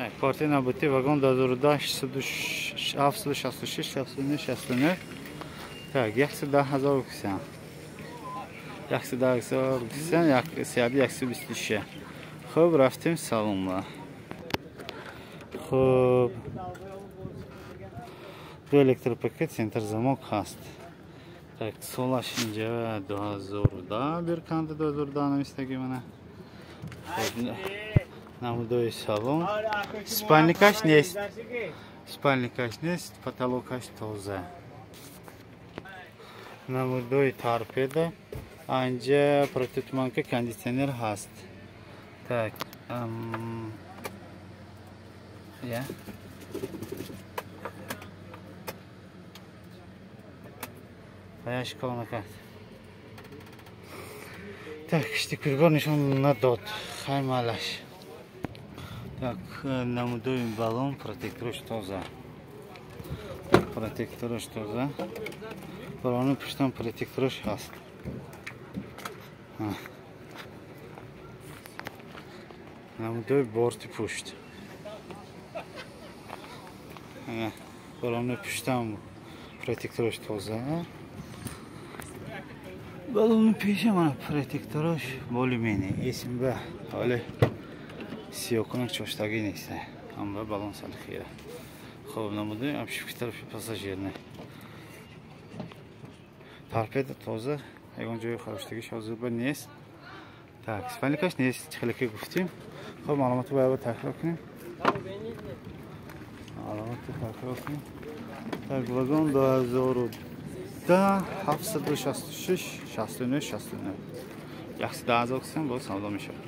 Так, партия набути вагон 766 Так, 110,000 кисан. 110,000 кисан, 120. Хуб, рафтим салонга. Хуб. Дو электропакет центр замок хаст. Так, солаш инҷа 2010 бирканда 2010 намистаги мана. Намудои салон. Спальникаш нест. Спальникаш нест, потолокаш тоза. Намудои торпеда. Анҷа протитуманка кондиционер хаст. Так, я. Баяш кона кард. Так, штикургон нишон надод. Хаймалаш. Так, намудоим баллон, протекторош тоза. Протекторош тоза. Баллону пуштам протекторош хаст. Намудои борти пушт. Баллону пуштам протекторош тоза. Баллону пиша мана протекторош более-менее. Есим ба, але сиёкунак чоштаги нест. Ам баллон сали хира. Хуб, намудои обшивки тарафи пассажирный. Торпеда тоза, ягон ҷои хароштагиш ҳозирба нест. Так, спальникаш нест, чихелаки гуфтим. Хуб, маълумоти бояд таҳрир кунем. Так, вагон 2010 766 69 69. 110,000 кисан боз савдо мешавад.